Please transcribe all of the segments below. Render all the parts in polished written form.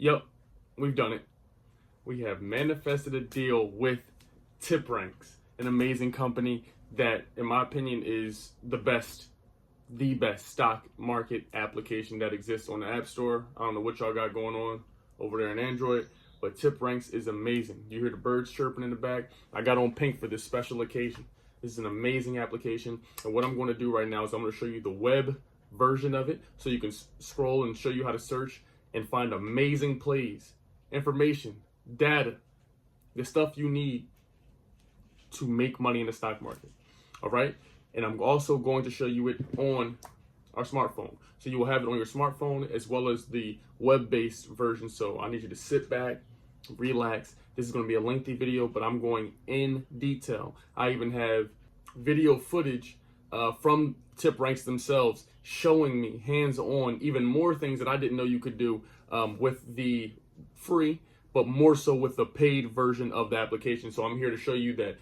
Yep, we've done it. We have manifested a deal with TipRanks, an amazing company that, in my opinion, is the best stock market application that exists on the App Store. I don't know what y'all got going on over there in Android, but TipRanks is amazing. You hear the birds chirping in the back? I got on pink for this special occasion. This is an amazing application, and what I'm going to do right now is I'm going to show you the web version of it so you can scroll and show you how to search and find amazing plays, information, data, the stuff you need to make money in the stock market. All right? And I'm also going to show you it on our smartphone. So you will have it on your smartphone as well as the web-based version. So I need you to sit back, relax. This is going to be a lengthy video, but I'm going in detail. I even have video footage from TipRanks themselves showing me hands-on even more things that I didn't know you could do with the free, but more so with the paid version of the application. So I'm here to show you that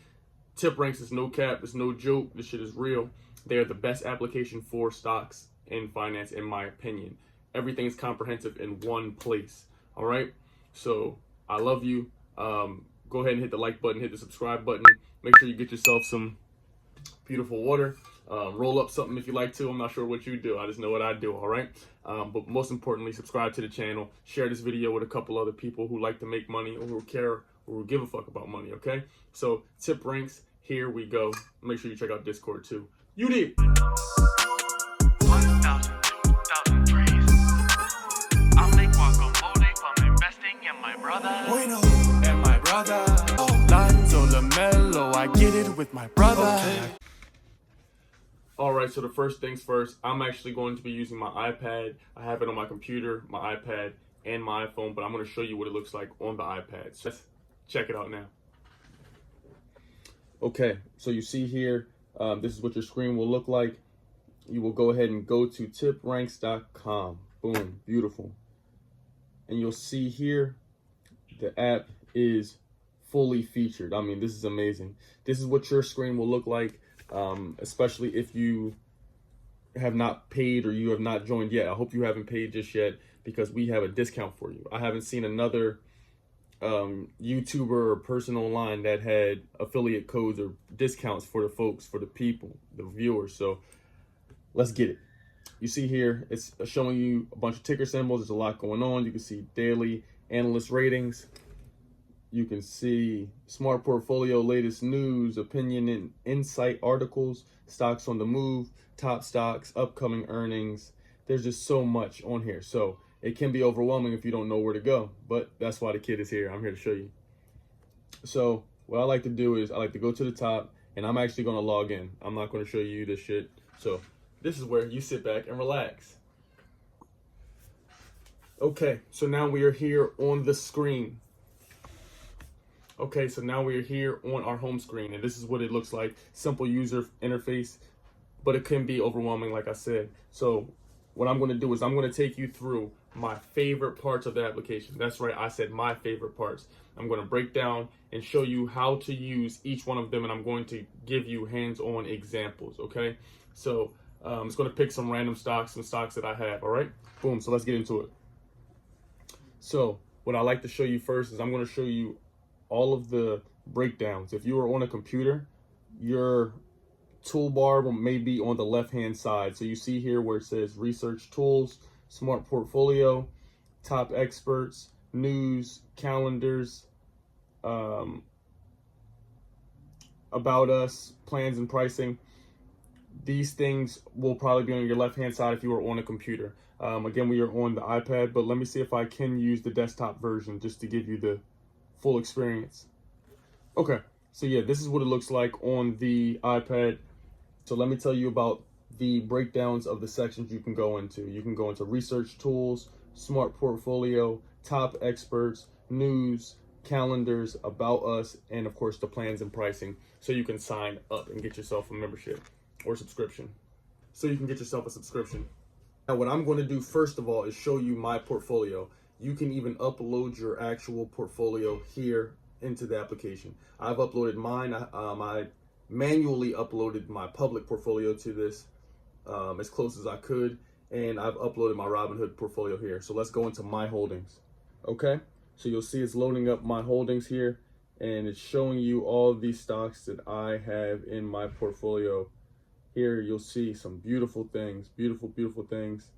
TipRanks is no cap, it's no joke, this shit is real. They are the best application for stocks and finance, in my opinion. Everything is comprehensive in one place. All right, so I love you. Go ahead and hit the like button, hit the subscribe button. Make sure you get yourself some beautiful water. Roll up something if you like to. I'm not sure what you do. I just know what I do, all right? But most importantly, subscribe to the channel. Share this video with a couple other people who like to make money or who care or who give a fuck about money, okay? So TipRanks, here we go. Make sure you check out Discord too. You did. 1,000, 2,000 trees. I make guacamole from investing in my brother. Bueno. And my brother. Lanzo Lamello, I get it with my brother. Okay. All right, so the first things first, I'm actually going to be using my iPad. I have it on my computer, my iPad, and my iPhone, but I'm going to show you what it looks like on the iPad. So let's check it out now. Okay, so you see here, this is what your screen will look like. You will go ahead and go to tipranks.com. Boom, beautiful. And you'll see here, the app is fully featured. I mean, this is amazing. This is what your screen will look like. Especially if you have not paid or you have not joined yet. I hope you haven't paid just yet because we have a discount for you. I haven't seen another YouTuber or person online that had affiliate codes or discounts for the folks, for the people, the viewers. So let's get it. You see here, it's showing you a bunch of ticker symbols. There's a lot going on. You can see daily analyst ratings. You can see smart portfolio, latest news, opinion and insight articles, stocks on the move, top stocks, upcoming earnings. There's just so much on here. So it can be overwhelming if you don't know where to go, but that's why the kid is here. I'm here to show you. So what I like to do is I like to go to the top and I'm actually going to log in. I'm not going to show you this shit. So this is where you sit back and relax. Okay, so now we are here on the screen. Okay, so now we're here on our home screen, and this is what it looks like. Simple user interface, but it can be overwhelming, like I said. So what I'm going to do is I'm going to take you through my favorite parts of the application. That's right, I said my favorite parts. I'm going to break down and show you how to use each one of them, and I'm going to give you hands-on examples, okay? So I'm just going to pick some random stocks, some stocks that I have, all right? Boom, so let's get into it. So what I like to show you first is I'm going to show you all of the breakdowns. If you are on a computer, your toolbar may be on the left-hand side. So you see here where it says research tools, smart portfolio, top experts, news, calendars, about us, plans and pricing. These things will probably be on your left-hand side if you are on a computer. Again, we are on the iPad, but let me see if I can use the desktop version just to give you the full experience. Okay, so yeah, this is what it looks like on the iPad. So let me tell you about the breakdowns of the sections you can go into. You can go into research tools, smart portfolio, top experts, news, calendars, about us, and of course the plans and pricing. So you can sign up and get yourself a membership or subscription. So you can get yourself a subscription. Now what I'm going to do first of all is show you my portfolio. You can even upload your actual portfolio here into the application. I've uploaded mine. I manually uploaded my public portfolio to this as close as I could, and I've uploaded my Robinhood portfolio here. So let's go into my holdings. Okay, so you'll see it's loading up my holdings here, and it's showing you all of these stocks that I have in my portfolio. Here you'll see some beautiful things, beautiful things.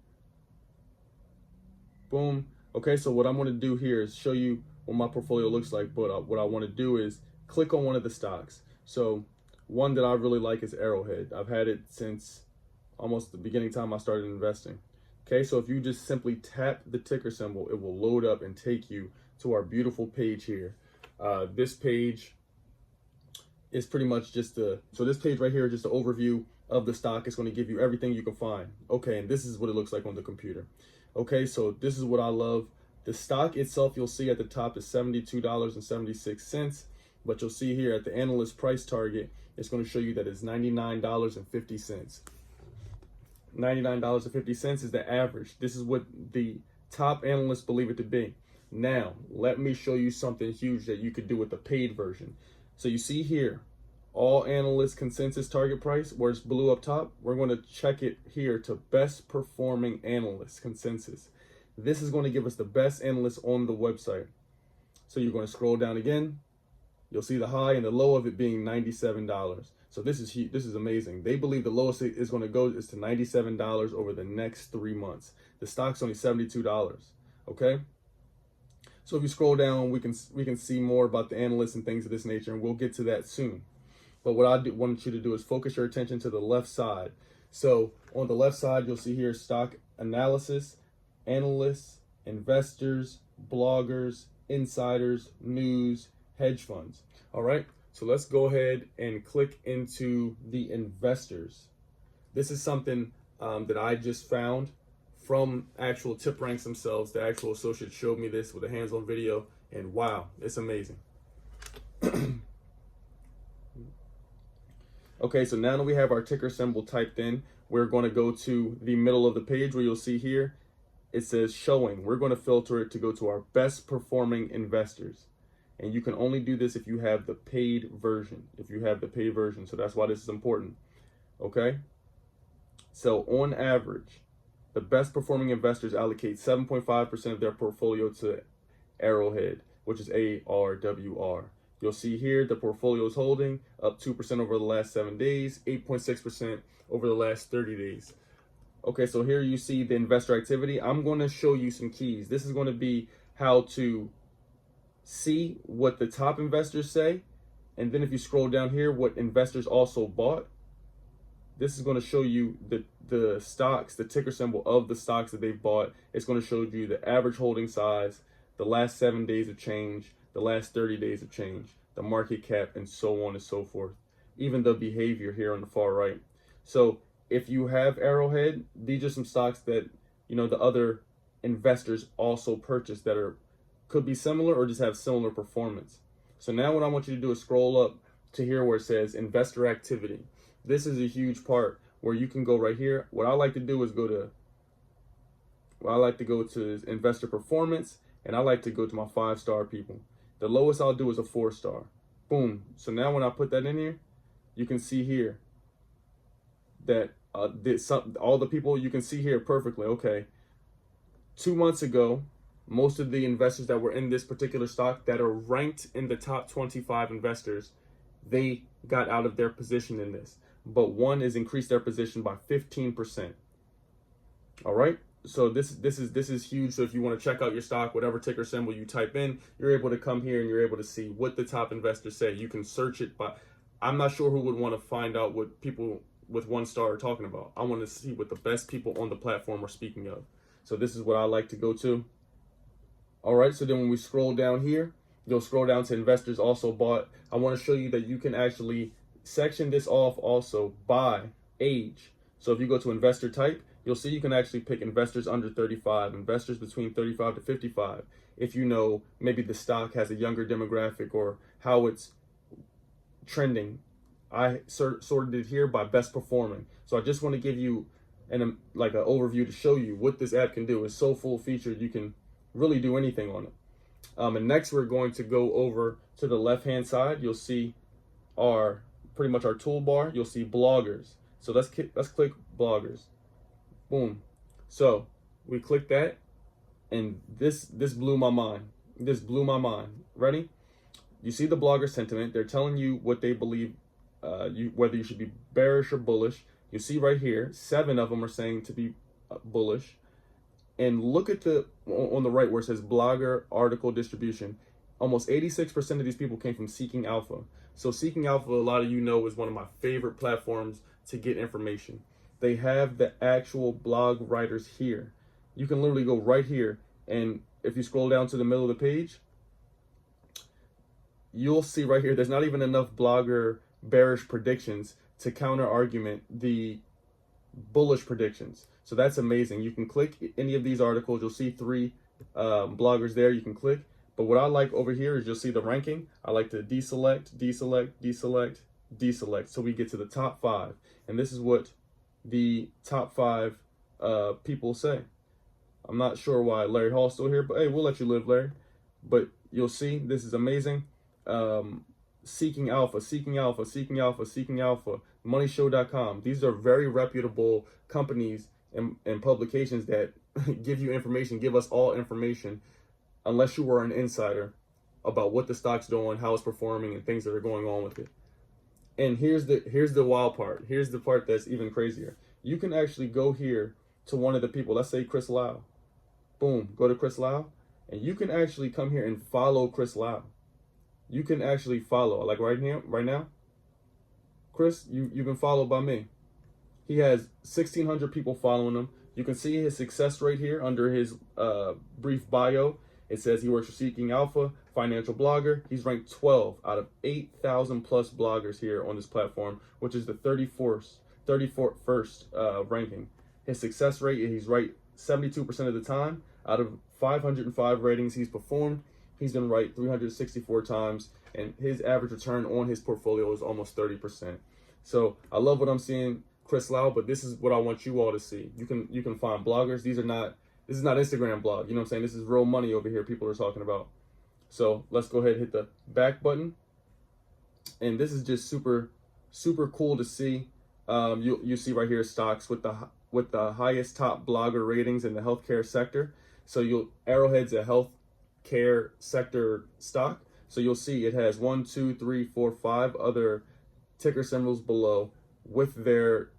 Boom. Okay, so what I'm going to do here is show you what my portfolio looks like, but what I want to do is click on one of the stocks. So one that I really like is Arrowhead. I've had it since almost the beginning time I started investing. Okay, so if you just simply tap the ticker symbol, it will load up and take you to our beautiful page here. This page is pretty much just so this page right here is just an overview of the stock. It's going to give you everything you can find. Okay, and this is what it looks like on the computer. Okay, so this is what I love. The stock itself, you'll see at the top is $72.76, but you'll see here at the analyst price target, it's going to show you that it's $99.50. $99.50 is the average. This is what the top analysts believe it to be. Now, let me show you something huge that you could do with the paid version. So you see here, all analyst consensus target price, where it's blue up top, we're going to check it here to best performing analyst consensus. This is going to give us the best analysts on the website. So you're going to scroll down again. You'll see the high and the low of it being $97. So this is amazing. They believe the lowest it is going to go is to $97 over the next 3 months. The stock's only $72. Okay. So if you scroll down, we can see more about the analysts and things of this nature, and we'll get to that soon. But what I want you to do is focus your attention to the left side. So on the left side, you'll see here stock analysis, analysts, investors, bloggers, insiders, news, hedge funds. All right, so let's go ahead and click into the investors. This is something that I just found from actual TipRanks themselves. The actual associate showed me this with a hands-on video, and wow, it's amazing. Okay, so now that we have our ticker symbol typed in, we're going to go to the middle of the page where you'll see here, it says showing. We're going to filter it to go to our best performing investors. And you can only do this if you have the paid version. So that's why this is important. Okay. So on average, the best performing investors allocate 7.5% of their portfolio to Arrowhead, which is ARWR. You'll see here the portfolio is holding up 2% over the last 7 days, 8.6% over the last 30 days. Okay, so here you see the investor activity. I'm going to show you some keys. This is going to be how to see what the top investors say. And then if you scroll down here, what investors also bought. This is going to show you the stocks, the ticker symbol of the stocks that they've bought. It's going to show you the average holding size, the last 7 days of change, the last 30 days of change, the market cap, and so on and so forth. Even the behavior here on the far right. So if you have Arrowhead, these are some stocks that, you know, the other investors also purchased that could be similar or just have similar performance. So now what I want you to do is scroll up to here where it says investor activity. This is a huge part where you can go right here. What I like to do is go to investor performance, and I like to go to my 5-star people. The lowest I'll do is a 4-star. Boom. So now when I put that in here, you can see here that all the people you can see here perfectly. Okay. 2 months ago, most of the investors that were in this particular stock that are ranked in the top 25 investors, they got out of their position in this. But one has increased their position by 15%. All right. So this is huge. So if you want to check out your stock, whatever ticker symbol you type in, you're able to come here and you're able to see what the top investors say. You can search it by. I'm not sure who would want to find out what people with 1 star are talking about. I want to see what the best people on the platform are speaking of. So this is what I like to go to. All right. So then when we scroll down here, you'll scroll down to investors also bought. I want to show you that you can actually section this off also by age. So if you go to investor type, you'll see you can actually pick investors under 35, investors between 35 to 55. If you know maybe the stock has a younger demographic or how it's trending. I sorted it here by best performing. So I just want to give you an overview to show you what this app can do. It's so full featured, you can really do anything on it. And next we're going to go over to the left hand side. You'll see pretty much our toolbar. You'll see bloggers. So let's click bloggers. Boom. So we click that. And this blew my mind. This blew my mind. Ready? You see the blogger sentiment. They're telling you what they believe, whether you should be bearish or bullish. You see right here, 7 of them are saying to be bullish. And look at on the right where it says blogger article distribution. Almost 86% of these people came from Seeking Alpha. So Seeking Alpha, a lot of you know, is one of my favorite platforms to get information. They have the actual blog writers here. You can literally go right here, and if you scroll down to the middle of the page, you'll see right here, there's not even enough blogger bearish predictions to counter argument the bullish predictions. So that's amazing. You can click any of these articles. You'll see 3 bloggers there you can click. But what I like over here is you'll see the ranking. I like to deselect, deselect, deselect, deselect. So we get to the top 5. And this is what the top 5 people say. I'm not sure why Larry Hall's still here, but hey, we'll let you live, Larry. But you'll see, this is amazing. Seeking Alpha, Seeking Alpha, Seeking Alpha, Seeking Alpha, moneyshow.com. These are very reputable companies and publications that give you information, give us all information, unless you were an insider, about what the stock's doing, how it's performing, and things that are going on with it. And here's the wild part. Here's the part that's even crazier. You can actually go here to one of the people, let's say Chris Lau. Boom, go to Chris Lau, and you can actually come here and follow Chris Lau. You can actually follow, like right here, right now. Chris, you've been followed by me. He has 1,600 people following him. You can see his success rate here under his brief bio. It says he works for Seeking Alpha, financial blogger. He's ranked 12 out of 8,000 plus bloggers here on this platform, which is the 34st ranking. His success rate, he's right 72% of the time. Out of 505 ratings he's performed, he's been right 364 times, and his average return on his portfolio is almost 30%. So I love what I'm seeing, Chris Lau, but this is what I want you all to see. You can find bloggers. This is not Instagram blog. You know what I'm saying? This is real money over here people are talking about. So let's go ahead and hit the back button. And this is just super, super cool to see. You see right here stocks with the highest top blogger ratings in the healthcare sector. So Arrowhead's a healthcare sector stock. So you'll see it has 1, 2, 3, 4, 5 other ticker symbols below with their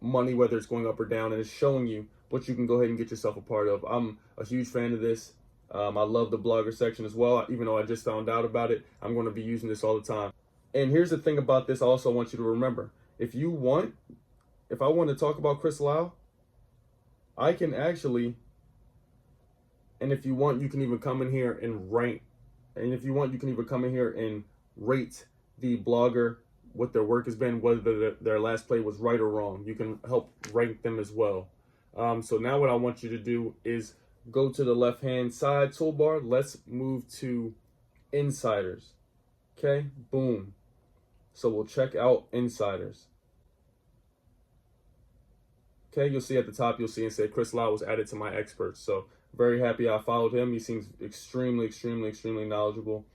money, whether it's going up or down, and it's showing you what you can go ahead and get yourself a part of. I'm a huge fan of this. I love the blogger section as well. Even though I just found out about it, I'm going to be using this all the time. And here's the thing about this, I also want you to remember, if I want to talk about Chris Lau, I can actually, and if you want, you can even come in here and rank. And if you want, you can even come in here and rate the blogger, what their work has been, whether their last play was right or wrong. You can help rank them as well. So now what I want you to do is go to the left-hand side toolbar. Let's move to insiders. Okay, boom. So we'll check out insiders. Okay, you'll see at the top, you'll see and say Chris Lau was added to my experts. So very happy I followed him. He seems extremely, extremely, extremely knowledgeable.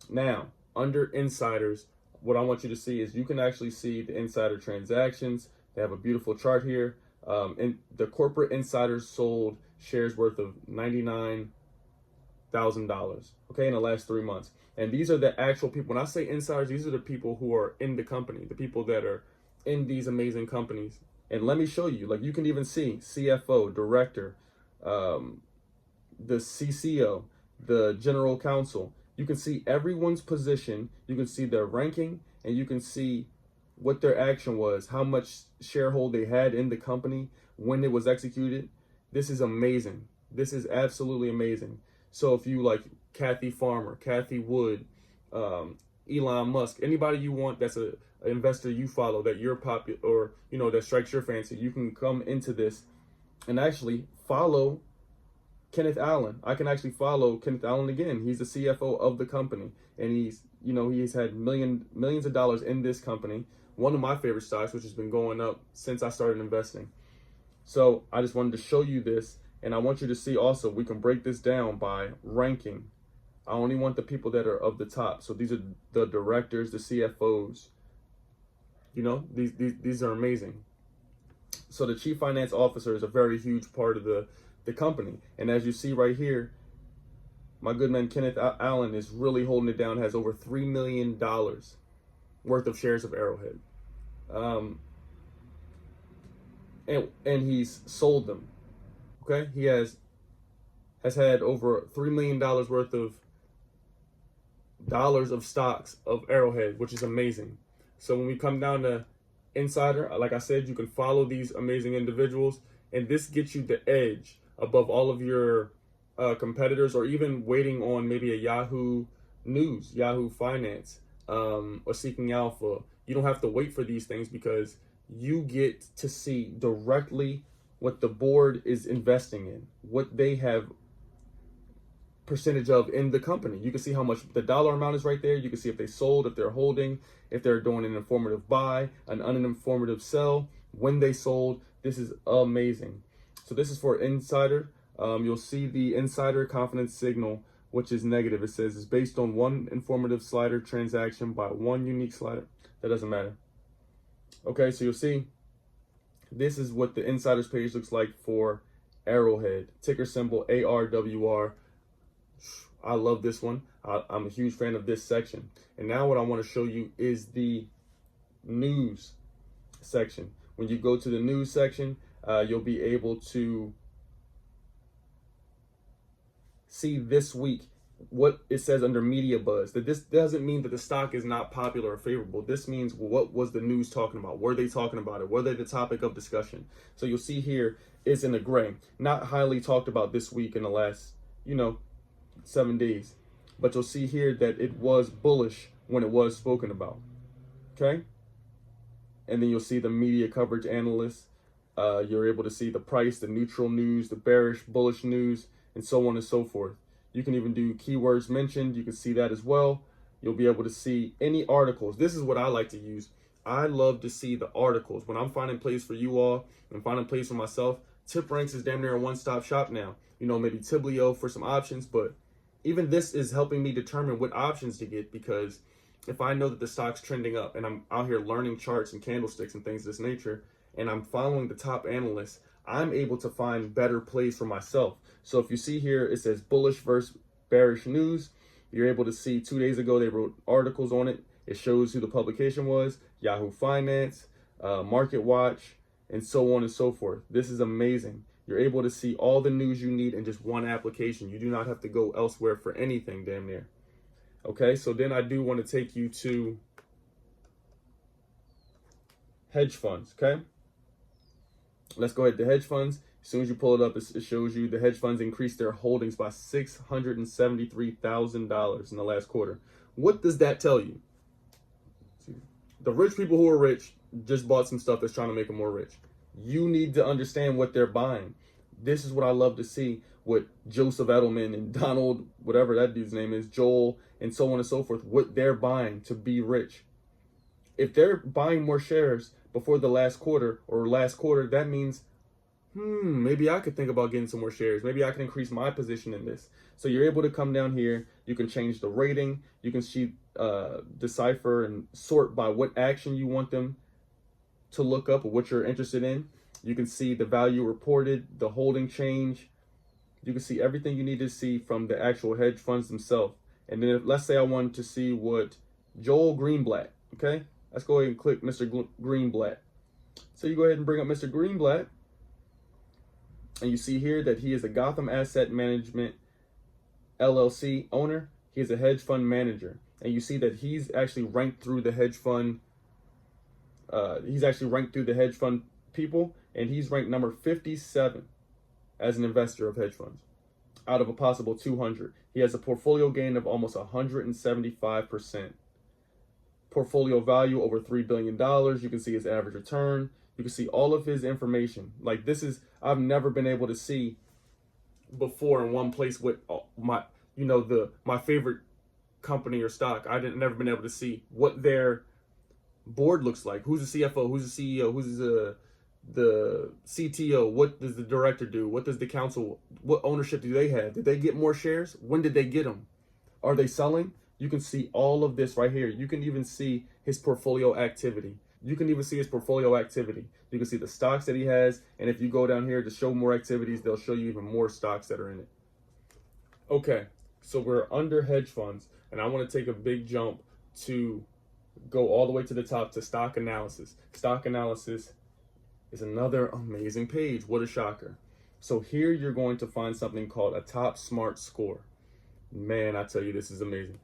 Now, under insiders, what I want you to see is you can actually see the insider transactions. They have a beautiful chart here. And the corporate insiders sold shares worth of $99,000, okay, in the last 3 months. And these are the actual people. When I say insiders, these are the people who are in the company, the people that are in these amazing companies. And let me show you, like you can even see CFO, director, the CCO, the general counsel. You can see everyone's position. You can see their ranking, and you can see what their action was, how much sharehold they had in the company, when it was executed. This is amazing. This is absolutely amazing. So if you like Kathy Farmer, Kathy Wood, Elon Musk, anybody you want that's an investor you follow that you're popular or that strikes your fancy, you can come into this and actually follow Kenneth Allen. I can actually follow Kenneth Allen again. He's the CFO of the company, and he's had millions of dollars in this company. One of my favorite stocks, which has been going up since I started investing. So I just wanted to show you this, and I want you to see also we can break this down by ranking. I only want the people that are of the top. So these are the directors, the CFOs. These are amazing. So the chief finance officer is a very huge part of the company. And as you see right here, my good man Kenneth Allen is really holding it down, has over $3 million worth of shares of Arrowhead. And he's sold them. Okay? He has had over $3 million worth of dollars of stocks of Arrowhead, which is amazing. So when we come down to Insider, like I said, you can follow these amazing individuals, and this gets you the edge above all of your competitors, or even waiting on maybe a Yahoo News, Yahoo Finance, or Seeking Alpha. You don't have to wait for these things because you get to see directly what the board is investing in, what they have percentage of in the company. You can see how much the dollar amount is right there. You can see if they sold, if they're holding, if they're doing an informative buy, an uninformative sell, when they sold. This is amazing. So this is for Insider. You'll see the Insider confidence signal, which is negative. It says it's based on one informative slider transaction by one unique slider. That doesn't matter. Okay, so you'll see this is what the Insiders page looks like for Arrowhead. Ticker symbol ARWR. I love this one. I'm a huge fan of this section. And now what I want to show you is the news section. When you go to the news section, you'll be able to see this week what it says under media buzz. That this doesn't mean that the stock is not popular or favorable. This means what was the news talking about? Were they talking about it? Were they the topic of discussion? So you'll see here it's in the gray. Not highly talked about this week in the last, 7 days. But you'll see here that it was bullish when it was spoken about. Okay? And then you'll see the media coverage analysts. You're able to see the price, the neutral news, the bearish, bullish news, and so on and so forth. You can even do keywords mentioned. You can see that as well. You'll be able to see any articles. This is what I like to use. I love to see the articles. When I'm finding plays for you all and finding plays for myself, TipRanks is damn near a one-stop shop now. Maybe Tiblio for some options, but even this is helping me determine what options to get, because if I know that the stock's trending up and I'm out here learning charts and candlesticks and things of this nature, and I'm following the top analysts, I'm able to find better plays for myself. So if you see here, it says bullish versus bearish news. You're able to see 2 days ago, they wrote articles on it. It shows who the publication was, Yahoo Finance, Market Watch, and so on and so forth. This is amazing. You're able to see all the news you need in just one application. You do not have to go elsewhere for anything, damn near. Okay, so then I do want to take you to hedge funds, okay? Let's go ahead to hedge funds. As soon as you pull it up, it shows you the hedge funds increased their holdings by $673,000 in the last quarter. What does that tell you? The rich people who are rich just bought some stuff that's trying to make them more rich. You need to understand what they're buying. This is what I love to see, what Joseph Edelman and Donald, whatever that dude's name is, Joel, and so on and so forth, what they're buying to be rich. If they're buying more shares before the last quarter, that means, maybe I could think about getting some more shares. Maybe I can increase my position in this. So you're able to come down here. You can change the rating. You can see, decipher and sort by what action you want them to look up or what you're interested in. You can see the value reported, the holding change. You can see everything you need to see from the actual hedge funds themselves. And then let's say I wanted to see what Joel Greenblatt, okay? Let's go ahead and click Mr. Greenblatt. So you go ahead and bring up Mr. Greenblatt. And you see here that he is a Gotham Asset Management LLC owner. He is a hedge fund manager. And you see that he's actually ranked through the hedge fund. People, and he's ranked number 57 as an investor of hedge funds out of a possible 200. He has a portfolio gain of almost 175%. Portfolio value over $3 billion. You can see his average return. You can see all of his information. Like, this is, I've never been able to see before in one place with my favorite company or stock. Never been able to see what their board looks like. Who's the CFO? Who's the CEO? Who's the CTO? What does the director do? What does the council, what ownership do they have? Did they get more shares? When did they get them? Are they selling? You can see all of this right here. You can even see his portfolio activity. You can even see his portfolio activity. You can see the stocks that he has, and if you go down here to show more activities, they'll show you even more stocks that are in it. Okay, so we're under hedge funds, and I want to take a big jump to go all the way to the top to stock analysis. Stock analysis is another amazing page. What a shocker. So here you're going to find something called a top smart score. Man, I tell you, this is amazing.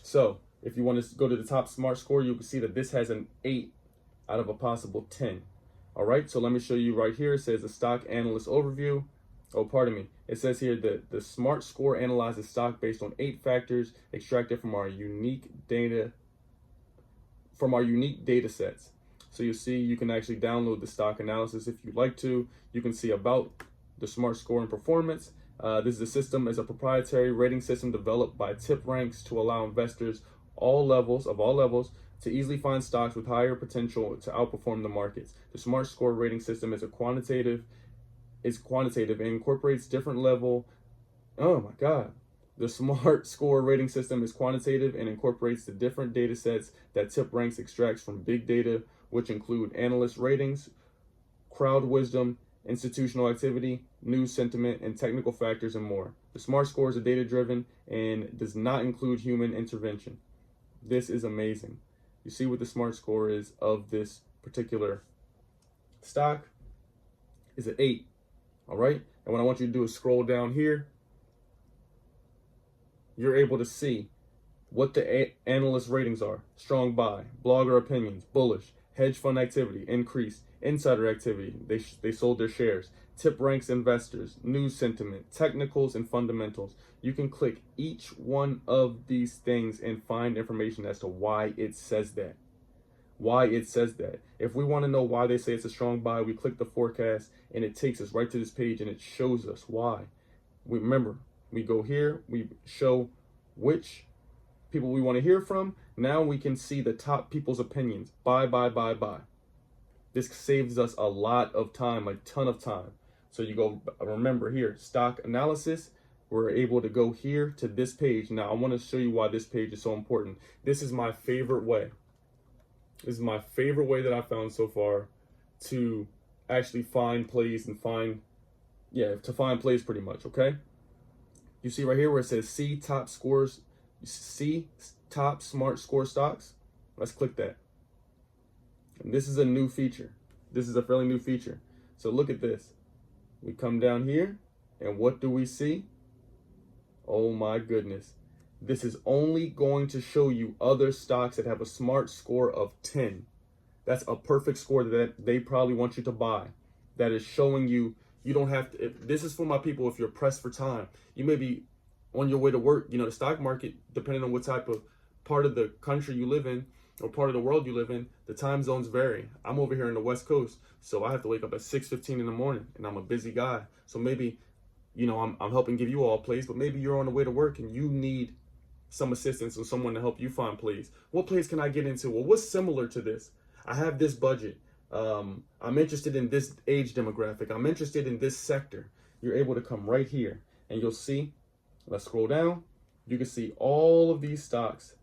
So if you want to go to the top smart score, you can see that this has an 8 out of a possible 10. All right, so let me show you right here. It says the stock analyst overview. Oh, pardon me. It says here that the smart score analyzes stock based on 8 factors extracted from our unique data sets. So you see, you can actually download the stock analysis if you'd like to. You can see about the smart score and performance. This is a system as a proprietary rating system developed by TipRanks to allow investors all levels to easily find stocks with higher potential to outperform the markets. The smart score rating system is quantitative and incorporates different level. Oh my God. The smart score rating system is quantitative and incorporates the different data sets that TipRanks extracts from big data, which include analyst ratings, crowd wisdom, institutional activity, news sentiment, and technical factors, and more. The smart scores are data-driven and does not include human intervention. This is amazing. You see what the smart score is of this particular stock is an 8. All right. And what I want you to do is scroll down here. You're able to see what the analyst ratings are. Strong buy, blogger opinions, bullish, hedge fund activity, increase, insider activity. They sold their shares. TipRanks investors, news sentiment, technicals, and fundamentals. You can click each one of these things and find information as to why it says that. If we want to know why they say it's a strong buy, we click the forecast and it takes us right to this page and it shows us why. We go here, we show which people we want to hear from. Now we can see the top people's opinions. Buy. This saves us a lot of time, a ton of time. So you go, remember here, stock analysis. We're able to go here to this page. Now I want to show you why this page is so important. This is my favorite way. This is my favorite way that I found so far to actually find plays and find plays pretty much, okay? You see right here where it says see top smart score stocks. Let's click that. And this is a new feature. This is a fairly new feature. So look at this. We come down here and what do we see? Oh my goodness. This is only going to show you other stocks that have a smart score of 10. That's a perfect score that they probably want you to buy. That is showing you don't have to. This is for my people if you're pressed for time. You may be on your way to work. You know, the stock market, depending on what type of part of the country you live in or part of the world you live in, the time zones vary. I'm over here in the West Coast, so I have to wake up at 6:15 in the morning, and I'm a busy guy. So maybe, I'm helping give you all plays, but maybe you're on the way to work and you need some assistance or someone to help you find plays. What plays can I get into? Well, what's similar to this? I have this budget. I'm interested in this age demographic. I'm interested in this sector. You're able to come right here and you'll see, let's scroll down. You can see all of these stocks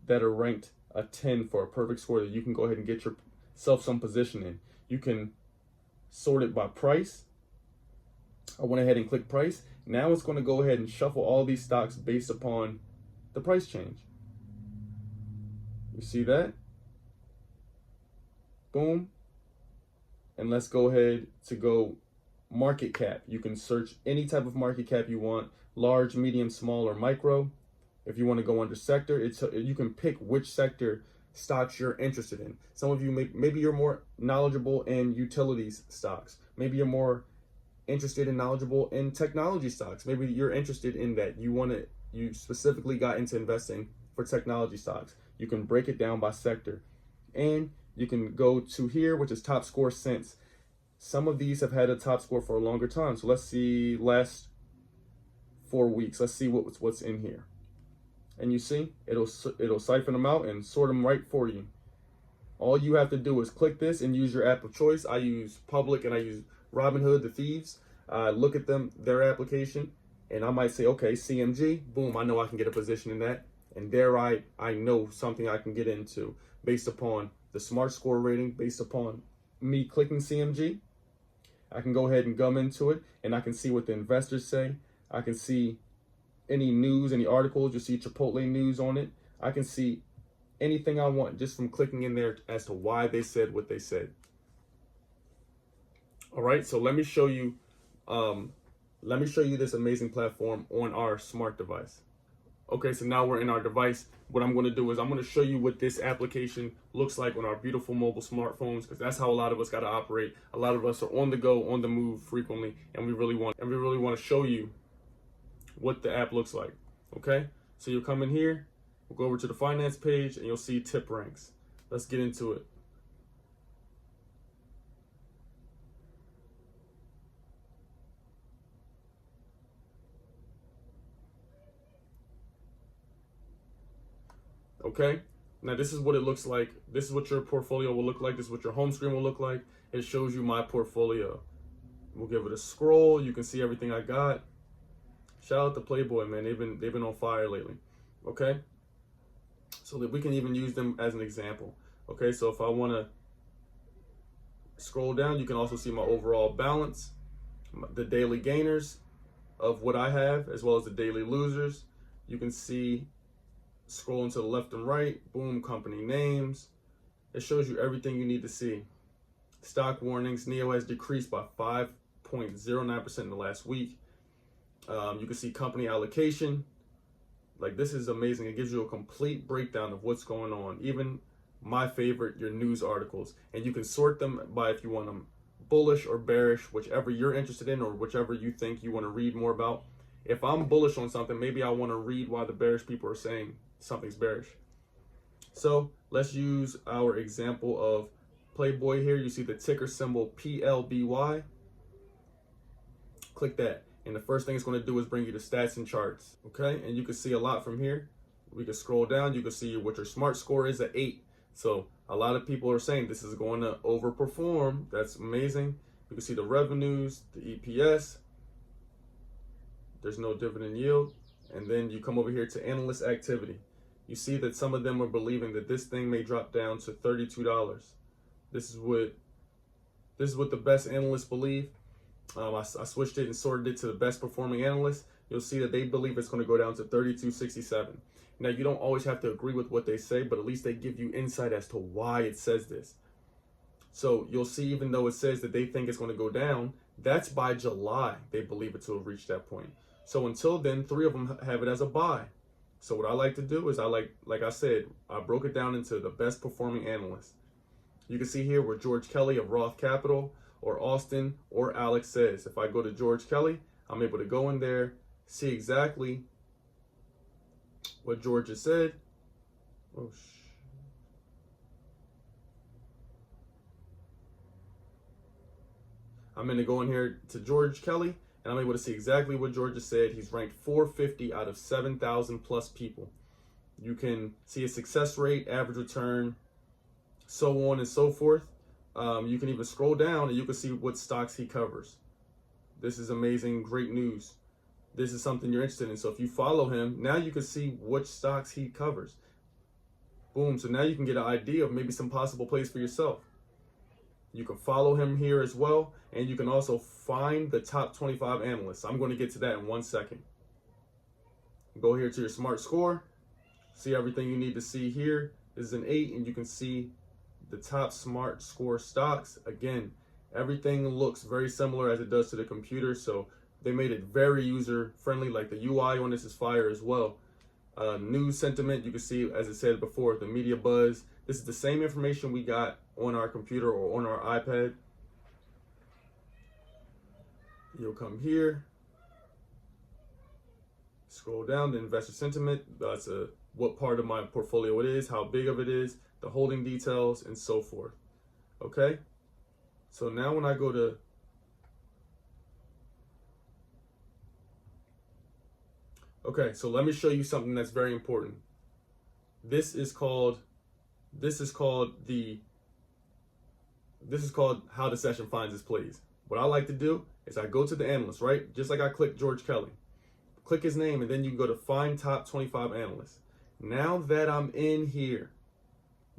that are ranked a 10 for a perfect score that you can go ahead and get yourself some position in. You can sort it by price. I went ahead and clicked price. Now it's going to go ahead and shuffle all these stocks based upon the price change. You see that? Boom. And let's go ahead to go market cap. You can search any type of market cap you want, large, medium, small, or micro. If you want to go under sector, you can pick which sector stocks you're interested in. Some of you, maybe you're more knowledgeable in utilities stocks. Maybe you're more interested and knowledgeable in technology stocks. Maybe you're interested in that. You specifically got into investing for technology stocks. You can break it down by sector. And you can go to here, which is top score since. Some of these have had a top score for a longer time. So let's see last 4 weeks. Let's see what's in here. And you see, it'll siphon them out and sort them right for you. All you have to do is click this and use your app of choice. I use Public and I use Robinhood, the thieves. Look at their application, and I might say, okay, CMG, boom, I know I can get a position in that. And there I know something I can get into based upon the smart score rating based upon me clicking CMG. I can go ahead and gum into it, and I can see what the investors say. I can see any news, any articles. You'll see Chipotle news on it. I can see anything I want just from clicking in there as to why they said what they said. All right, so let me show you this amazing platform on our smart device. Okay, so now we're in our device. What I'm going to do is I'm going to show you what this application looks like on our beautiful mobile smartphones, because that's how a lot of us got to operate. A lot of us are on the go, on the move frequently, and we really want to show you what the app looks like. Okay, so you'll come in here, we'll go over to the finance page, and you'll see TipRanks. Let's get into it. Okay, now this is what it looks like. This is what your portfolio will look like. This is what your home screen will look like. It shows you my portfolio. We'll give it a scroll. You can see everything I got. Shout out to Playboy, man. They've been on fire lately. Okay, so that we can even use them as an example. Okay, so if I want to scroll down, you can also see my overall balance, the daily gainers of what I have, as well as the daily losers. You can see, scrolling to the left and right, boom, company names. It shows you everything you need to see. Stock warnings, NIO has decreased by 5.09% in the last week. You can see company allocation. Like, this is amazing. It gives you a complete breakdown of what's going on. Even my favorite, your news articles. And you can sort them by if you want them bullish or bearish, whichever you're interested in or whichever you think you want to read more about. If I'm bullish on something, maybe I want to read why the bearish people are saying something's bearish. So let's use our example of Playboy here. You see the ticker symbol PLBY. Click that. And the first thing it's going to do is bring you to stats and charts. Okay, and you can see a lot from here. We can scroll down. You can see what your smart score is at 8. So a lot of people are saying this is going to overperform. That's amazing. You can see the revenues, the EPS. There's no dividend yield. And then you come over here to analyst activity. You see that some of them are believing that this thing may drop down to $32. This is what the best analysts believe. I switched it and sorted it to the best performing analysts. You'll see that they believe it's going to go down to $32.67. Now, you don't always have to agree with what they say, but at least they give you insight as to why it says this. So you'll see, even though it says that they think it's going to go down, that's by July they believe it to have reached that point. So until then, 3 of them have it as a buy. So what I like to do is like I said, I broke it down into the best performing analysts. You can see here where George Kelly of Roth Capital or Austin or Alex says. If I go to George Kelly, I'm able to go in there, see exactly what George has said. I'm going to go in here to George Kelly, and I'm able to see exactly what George has said. He's ranked 450 out of 7,000 plus people. You can see a success rate, average return, so on and so forth. You can even scroll down and you can see what stocks he covers. This is amazing, great news. This is something you're interested in. So if you follow him, now you can see which stocks he covers. Boom, so now you can get an idea of maybe some possible plays for yourself. You can follow him here as well, and you can also find the top 25 analysts. I'm going to get to that in 1 second. Go here to your smart score, see everything you need to see here. This is an 8, and you can see the top smart score stocks. Again, everything looks very similar as it does to the computer, so they made it very user friendly. Like the UI on this is fire as well. News sentiment, you can see, as I said before, the media buzz. This is the same information we got on our computer or on our iPad. You'll come here, scroll down to investor sentiment. That's what part of my portfolio it is, how big of it is, the holding details, and so forth. Okay, so now when I go to so let me show you something that's very important. This is called how the session finds its plays. What I like to do is I go to the analyst, right? Just like I click George Kelly. Click his name, and then you go to find top 25 analysts. Now that I'm in here,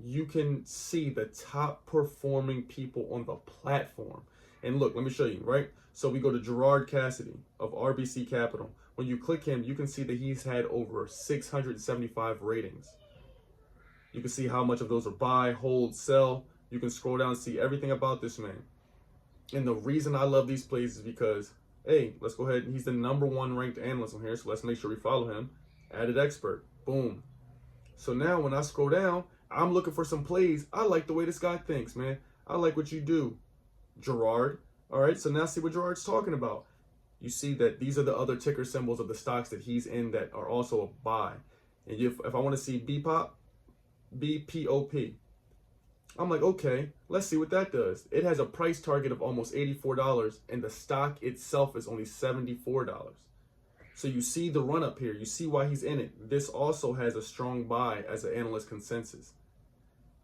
you can see the top performing people on the platform. And look, let me show you, right? So we go to 𝙎𝙤𝙘𝙞𝙞, of RBC Capital. When you click him, you can see that he's had over 675 ratings. You can see how much of those are buy, hold, sell. You can scroll down and see everything about this man. And the reason I love these plays is because, hey, let's go ahead. He's the #1 ranked analyst on here, so let's make sure we follow him. Added expert. Boom. So now when I scroll down, I'm looking for some plays. I like the way this guy thinks, man. I like what you do, Gerard. All right, so now see what Gerard's talking about. You see that these are the other ticker symbols of the stocks that he's in that are also a buy. And if I want to see BPOP, I'm like, okay, let's see what that does. It has a price target of almost $84, and the stock itself is only $74. So you see the run up here. You see why he's in it. This also has a strong buy as an analyst consensus.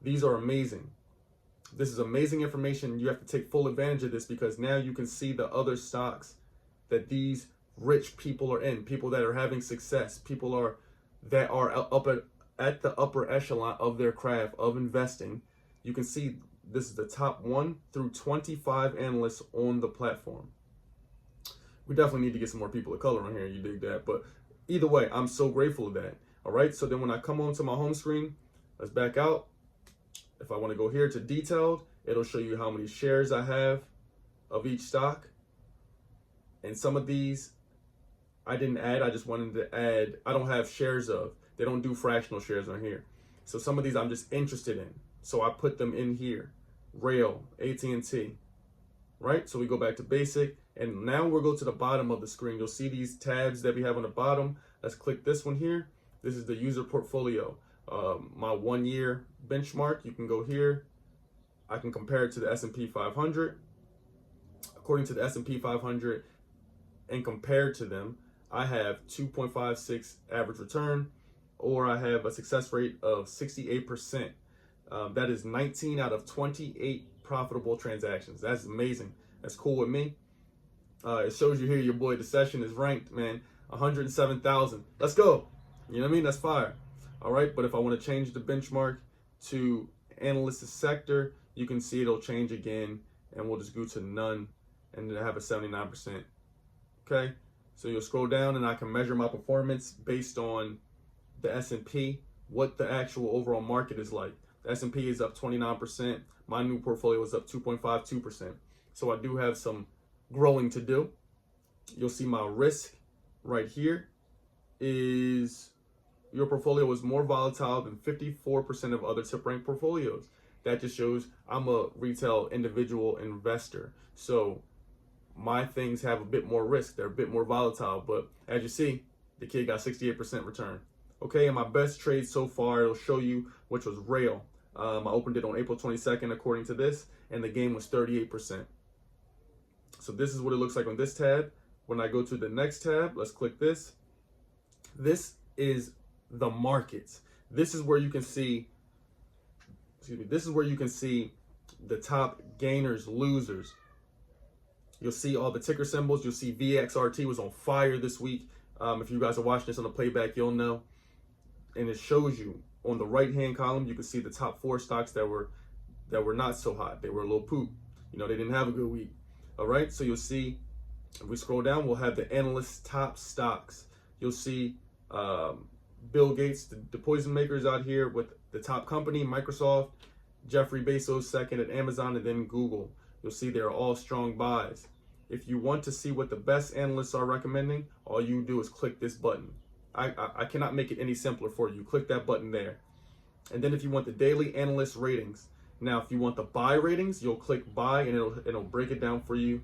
These are amazing. This is amazing information. You have to take full advantage of this because now you can see the other stocks that these rich people are in, people that are having success, people that are up at the upper echelon of their craft of investing. You can see this is the top 1 through 25 analysts on the platform. We definitely need to get some more people of color on here. You dig that? But either way, I'm so grateful of that. All right. So then when I come onto my home screen, let's back out. If I want to go here to detailed, it'll show you how many shares I have of each stock. And some of these I didn't add. I just wanted to add. I don't have shares of. They don't do fractional shares on here. So some of these I'm just interested in. So I put them in here. Rail, AT&T. Right? So we go back to basic. And now we'll go to the bottom of the screen. You'll see these tabs that we have on the bottom. Let's click this one here. This is the user portfolio. My 1 year benchmark. You can go here. I can compare it to the S&P 500. According to the S&P 500 and compared to them, I have 2.56 average return, or I have a success rate of 68%. That is 19 out of 28 profitable transactions. That's amazing. That's cool with me. It shows you here, your boy, the session is ranked, man, 107,000. Let's go. You know what I mean? That's fire. All right. But if I want to change the benchmark to analyst sector, you can see it'll change again, and we'll just go to none, and then I have a 79%. Okay. So you'll scroll down, and I can measure my performance based on the S&P, what the actual overall market is like. The S&P is up 29%. My new portfolio is up 2.52%. So I do have some growing to do. You'll see my risk right here is your portfolio is more volatile than 54% of other TipRanks portfolios. That just shows I'm a retail individual investor. So my things have a bit more risk. They're a bit more volatile. But as you see, the kid got 68% return. Okay, and my best trade so far, it'll show you, which was Rail. I opened it on April 22nd, according to this, and the gain was 38%. So this is what it looks like on this tab. When I go to the next tab, let's click this. This is the markets. This is where you can see, this is where you can see the top gainers, losers. You'll see all the ticker symbols. You'll see VXRT was on fire this week. If you guys are watching this on the playback, you'll know. And it shows you on the right-hand column, you can see the top 4 stocks that were not so hot. They were a little poop. You know, they didn't have a good week. All right, so you'll see, if we scroll down, we'll have the analyst top stocks. You'll see Bill Gates, the poison makers out here with the top company, Microsoft, Jeffrey Bezos second at Amazon, and then Google. You'll see they're all strong buys. If you want to see what the best analysts are recommending, all you do is click this button. I cannot make it any simpler for you. Click that button there. And then if you want the daily analyst ratings, now if you want the buy ratings, you'll click buy, and it'll break it down for you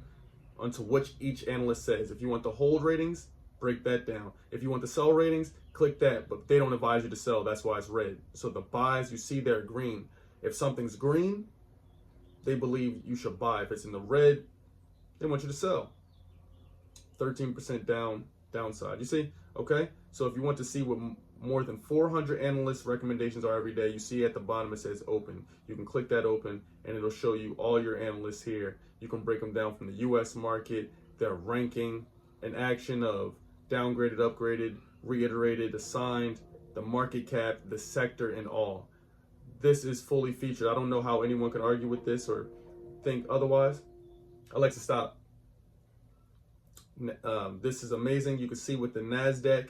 onto which each analyst says. If you want the hold ratings, break that down. If you want the sell ratings, click that, but they don't advise you to sell. That's why it's red. So the buys you see there are green. If something's green, they believe you should buy. If it's in the red, they want you to sell. 13% downside. You see? Okay. So if you want to see what more than 400 analyst recommendations are every day, you see at the bottom it says open. You can click that open, and it'll show you all your analysts here. You can break them down from the US market, their ranking, an action of downgraded, upgraded, reiterated, assigned, the market cap, the sector, and all. this is fully featured. I don't know how anyone can argue with this or think otherwise. Alexa, stop. This is amazing. You can see with the NASDAQ,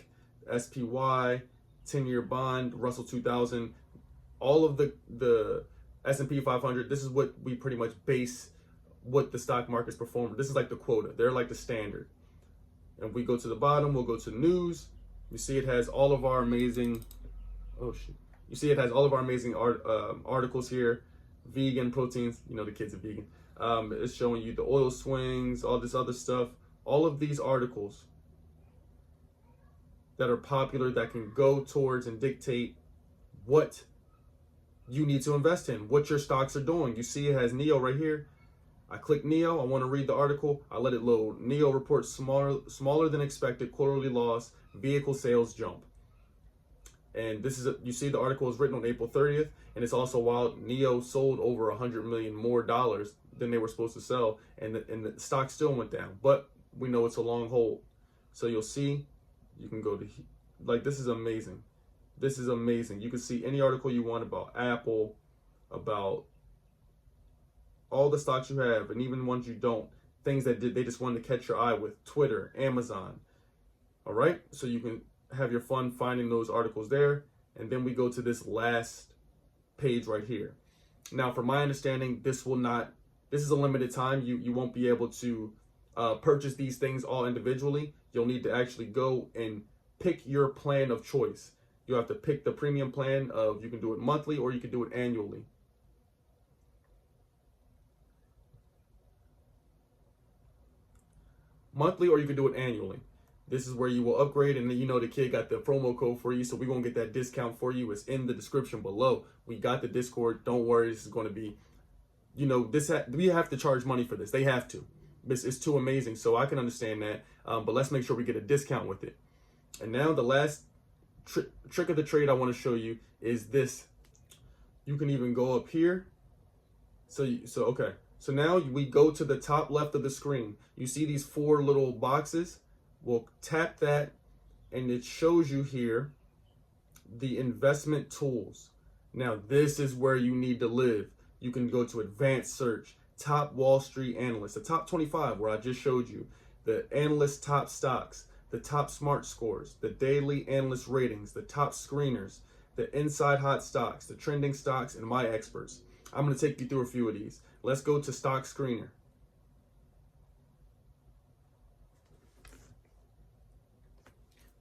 SPY, 10-year bond, Russell 2000, all of the S&P 500. This is what we pretty much base what the stock market's performing. This is like the quota. They're like the standard. And we go to the bottom, we'll go to news. You see it has all of our amazing, You see it has all of our amazing articles here. Vegan proteins, you know the kids are vegan. It's showing you the oil swings, all this other stuff. All of these articles that are popular that can go towards and dictate what you need to invest in, what your stocks are doing. You see it has NEO right here. I click NEO, I want to read the article, I let it load. NEO reports smaller than expected quarterly loss, vehicle sales jump. And this is, you see the article is written on April 30th, and it's also wild. NEO sold over $100 million more than they were supposed to sell, and the stock still went down. But we know it's a long hold. So you'll see, you can go to, like, this is amazing. This is amazing. You can see any article you want about Apple, about all the stocks you have, and even ones you don't, things that they just wanted to catch your eye with, Twitter, Amazon. All right, so you can have your fun finding those articles there. And then we go to this last page right here. Now, from my understanding, this is a limited time. You won't be able to purchase these things all individually. You'll need to actually go and pick your plan of choice. You have to pick the premium plan of, you can do it monthly or you can do it annually. Monthly, or you can do it annually. This is where you will upgrade, and then you know the kid got the promo code for you, so we're going to get that discount for you. It's in the description below. We got the Discord. Don't worry, this is going to be, you know, we have to charge money for this. They have to. It's too amazing, so I can understand that. But let's make sure we get a discount with it. And now the last trick of the trade I want to show you is this. You can even go up here. Okay. So now we go to the top left of the screen. You see these 4 little boxes? We'll tap that, and it shows you here the investment tools. Now, this is where you need to live. You can go to advanced search, top Wall Street analysts, the top 25 where I just showed you, the analyst top stocks, the top smart scores, the daily analyst ratings, the top screeners, the inside hot stocks, the trending stocks, and my experts. I'm going to take you through a few of these. Let's go to stock screener.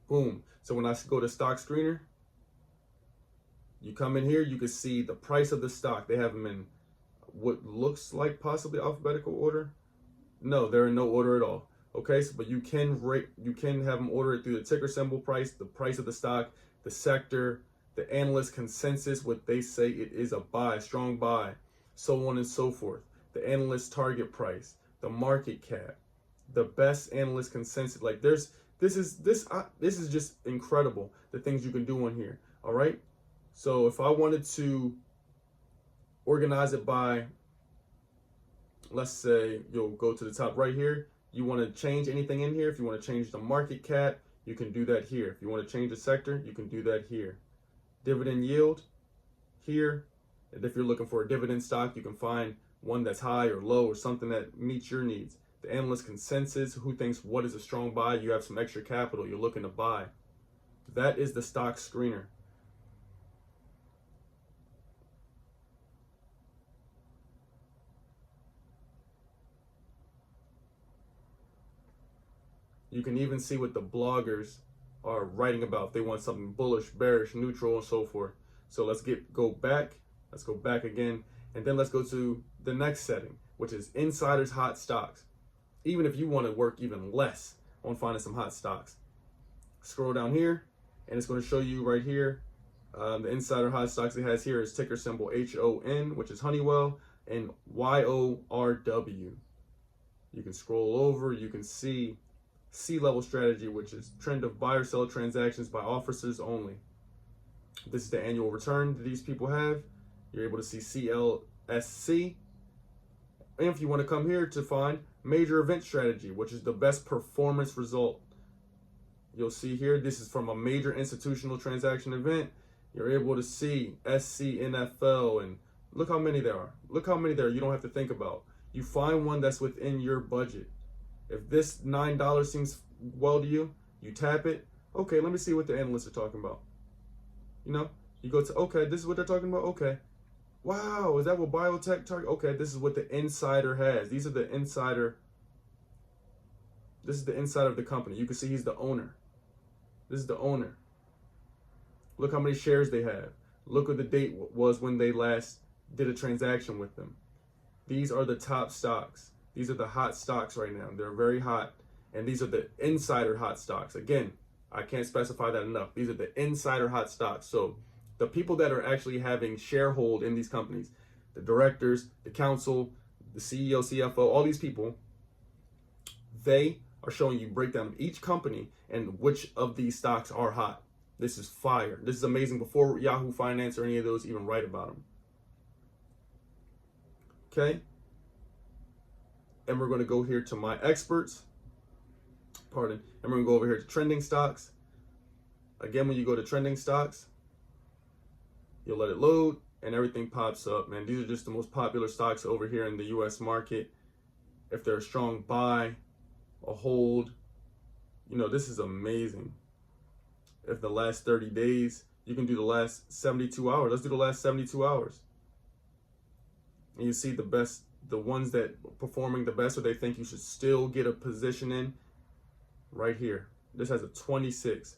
Boom. So when I go to stock screener, you come in here, you can see the price of the stock. They have them in what looks like possibly alphabetical order. No, they're in no order at all. Okay, so but you can have them order it through the ticker symbol price, the price of the stock, the sector, the analyst consensus, what they say it is a buy, strong buy, so on and so forth. The analyst target price, the market cap, the best analyst consensus. Like this is just incredible, the things you can do on here. All right. So if I wanted to organize it by, let's say you'll go to the top right here. You want to change anything in here. If you want to change the market cap, you can do that here. If you want to change the sector, you can do that here. Dividend yield here. And if you're looking for a dividend stock, you can find one that's high or low or something that meets your needs. The analyst consensus, who thinks what is a strong buy? You have some extra capital, you're looking to buy. That is the stock screener. You can even see what the bloggers are writing about. They want something bullish, bearish, neutral, and so forth. So let's go back. Let's go back again. And then let's go to the next setting, which is insiders hot stocks. Even if you want to work even less on finding some hot stocks, scroll down here, and it's going to show you right here. The insider hot stocks it has here is ticker symbol HON, which is Honeywell, and YORW. You can scroll over. You can see C-level strategy, which is trend of buy or sell transactions by officers only. This is the annual return that these people have. You're able to see CLSC. And if you want to come here to find major event strategy, which is the best performance result, you'll see here, this is from a major institutional transaction event. You're able to see SCNFL, and look how many there are. Look how many there are you don't have to think about. You find one that's within your budget. If this $9 seems well to you, you tap it. Okay, let me see what the analysts are talking about. You know, you go to, okay, this is what they're talking about. Okay. Wow, is that what biotech target? Okay, this is what the insider has. These are the insider. This is the insider of the company. You can see he's the owner. This is the owner. Look how many shares they have. Look what the date was when they last did a transaction with them. These are the top stocks. These are the hot stocks right now. They're very hot. And these are the insider hot stocks. Again, I can't specify that enough. These are the insider hot stocks. So the people that are actually having sharehold in these companies, the directors, the council, the CEO, CFO, all these people, they are showing you breakdown of each company and which of these stocks are hot. This is fire. This is amazing before Yahoo Finance or any of those even write about them. Okay. And we're going to go here to my experts. Pardon. And we're going to go over here to trending stocks. Again, when you go to trending stocks, you'll let it load and everything pops up, man. These are just the most popular stocks over here in the US market. If they're a strong buy, a hold, you know, this is amazing. If the last 30 days, you can do the last 72 hours. Let's do the last 72 hours. And you see the best, the ones that are performing the best, or they think you should still get a position in, right here. This has a 26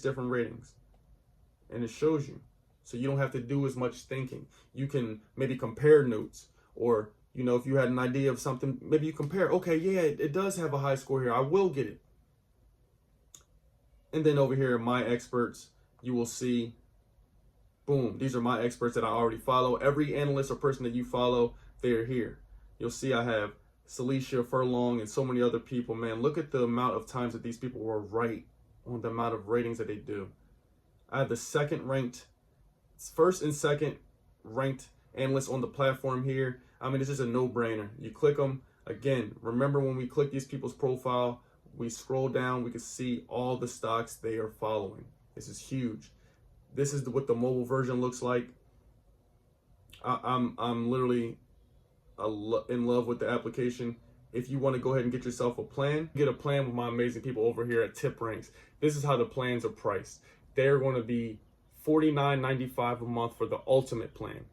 different ratings. And it shows you. So you don't have to do as much thinking. You can maybe compare notes, or, you know, if you had an idea of something, maybe you compare, okay, yeah, it does have a high score here. I will get it. And then over here, my experts, you will see, boom, these are my experts that I already follow. Every analyst or person that you follow, they're here. You'll see I have Celicia Furlong and so many other people. Man, look at the amount of times that these people were right on the amount of ratings that they do. I have the first and second ranked analysts on the platform here. I mean, it's just a no-brainer. You click them. Again, remember when we click these people's profile, we scroll down, we can see all the stocks they are following. This is huge. This is what the mobile version looks like. I'm literally in love with the application. If you want to go ahead and get yourself a plan, get a plan with my amazing people over here at TipRanks. This is how the plans are priced. They're going to be $49.95 a month for the ultimate plan.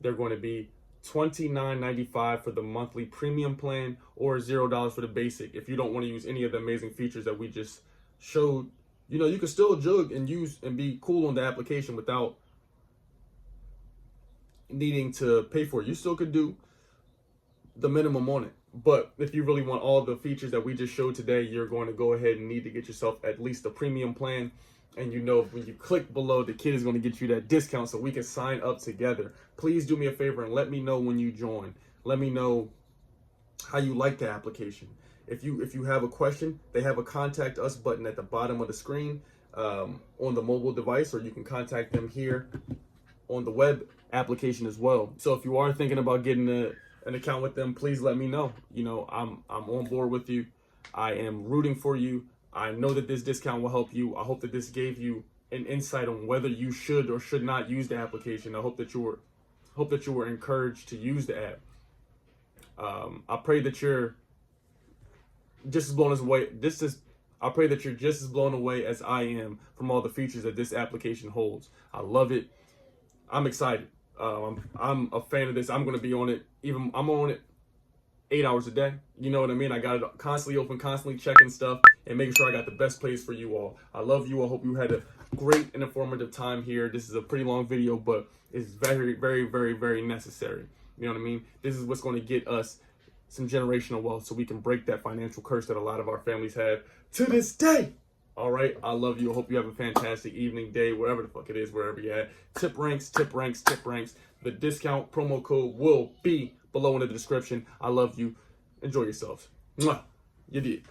They're going to be $29.95 for the monthly premium plan, or $0 for the basic. If you don't want to use any of the amazing features that we just showed, you know, you can still jug and use and be cool on the application without needing to pay for it. You still could do the minimum on it. But if you really want all the features that we just showed today, you're going to go ahead and need to get yourself at least a premium plan. And you know, when you click below, the kid is going to get you that discount so we can sign up together. Please do me a favor and let me know when you join. Let me know how you like the application. If you have a question, they have a contact us button at the bottom of the screen on the mobile device, or you can contact them here on the web application as well. So if you are thinking about getting an account with them, please let me know. You know, I'm on board with you. I am rooting for you. I know that this discount will help you. I hope that this gave you an insight on whether you should or should not use the application. I hope that you were encouraged to use the app. I pray that you're just as blown away. I pray that you're just as blown away as I am from all the features that this application holds. I love it. I'm excited. I'm a fan of this. I'm going to be on it. I'm on it 8 hours a day. You know what I mean? I got it constantly open, constantly checking stuff and making sure I got the best plays for you all. I love you. I hope you had a great and informative time here. This is a pretty long video, but it's very, very, very, very necessary. You know what I mean? This is what's going to get us some generational wealth so we can break that financial curse that a lot of our families have to this day. All right. I love you. I hope you have a fantastic evening, day, wherever the fuck it is, wherever you're at. TipRanks, TipRanks, TipRanks. The discount promo code will be below in the description. I love you. Enjoy yourselves. Mwah. You did.